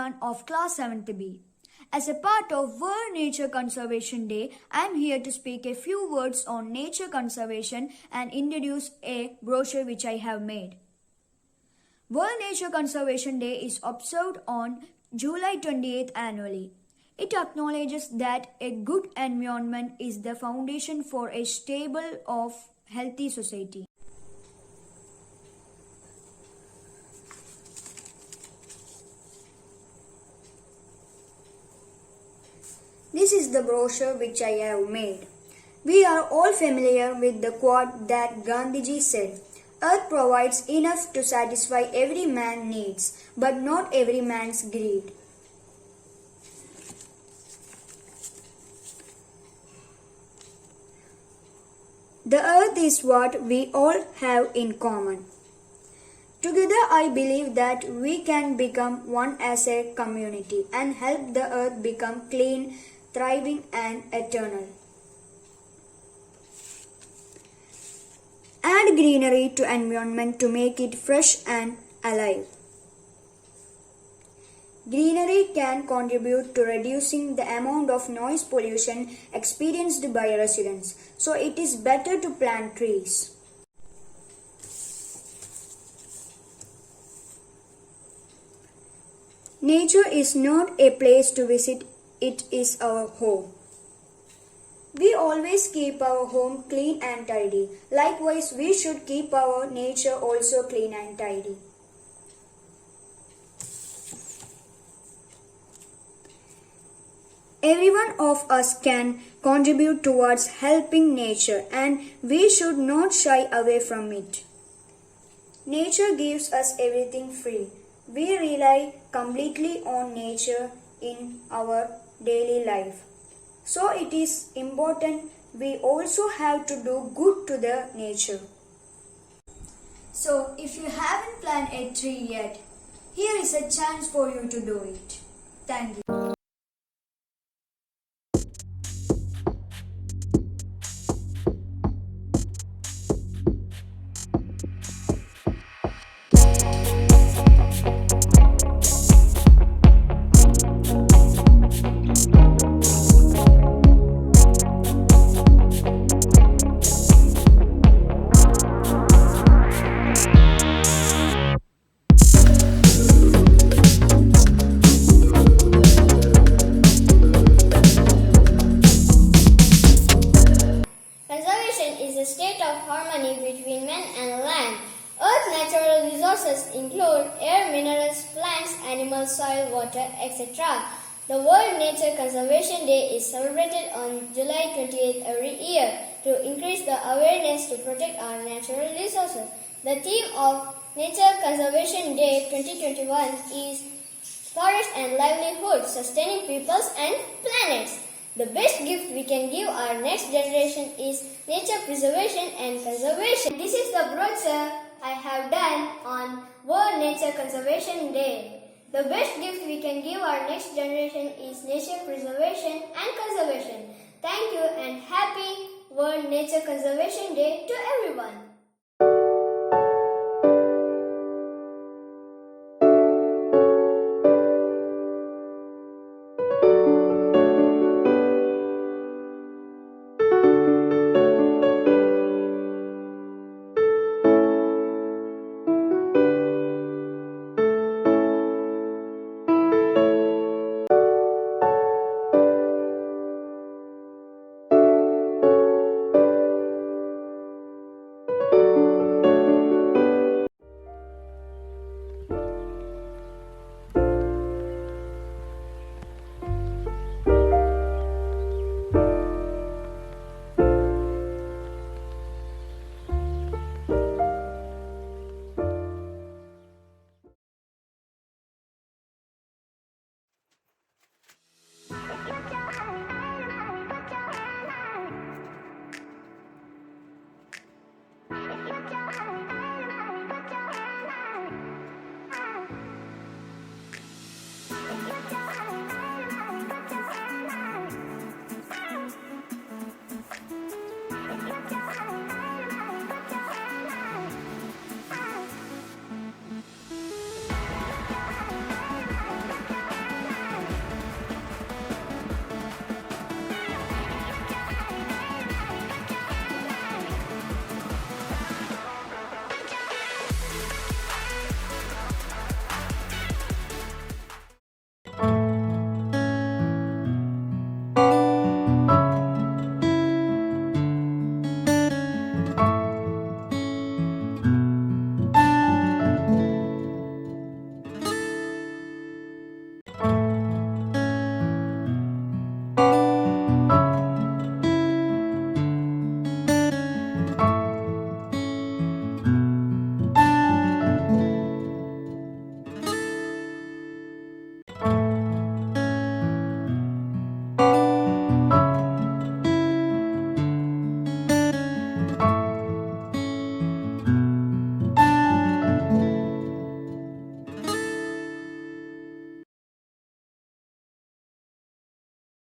Farhan of Class 7th B. As a part of World Nature Conservation Day, I am here to speak a few words on nature conservation and introduce a brochure which I have made. World Nature Conservation Day is observed on July 28th annually. It acknowledges that a good environment is the foundation for a stable of healthy society. This is the brochure which I have made. We are all familiar with the quote that Gandhiji said, "Earth provides enough to satisfy every man's needs, but not every man's greed." The earth is what we all have in common. Together, I believe that we can become one as a community and help the earth become clean, thriving, and eternal. Add greenery to environment to make it fresh and alive. Greenery can contribute to reducing the amount of noise pollution experienced by residents, so it is better to plant trees. Nature is not a place to visit, it is our home. We always keep our home clean and tidy. Likewise, we should keep our nature also clean and tidy. Every one of us can contribute towards helping nature, and we should not shy away from it. Nature gives us everything free. We rely completely on nature in our daily life. So it is important we also have to do good to the nature. So if you haven't planted a tree yet, here is a chance for you to do it. Thank you. Conservation is a state of harmony between man and land. Earth's natural resources include air, minerals, plants, animals, soil, water, etc. The World Nature Conservation Day is celebrated on July 28th every year to increase the awareness to protect our natural resources. The theme of Nature Conservation Day 2021 is Forest and Livelihood, Sustaining Peoples and Planets. The best gift we can give our next generation is nature preservation and conservation. This is the brochure I have done on World Nature Conservation Day. The best gift we can give our next generation is nature preservation and conservation. Thank you and happy World Nature Conservation Day to everyone.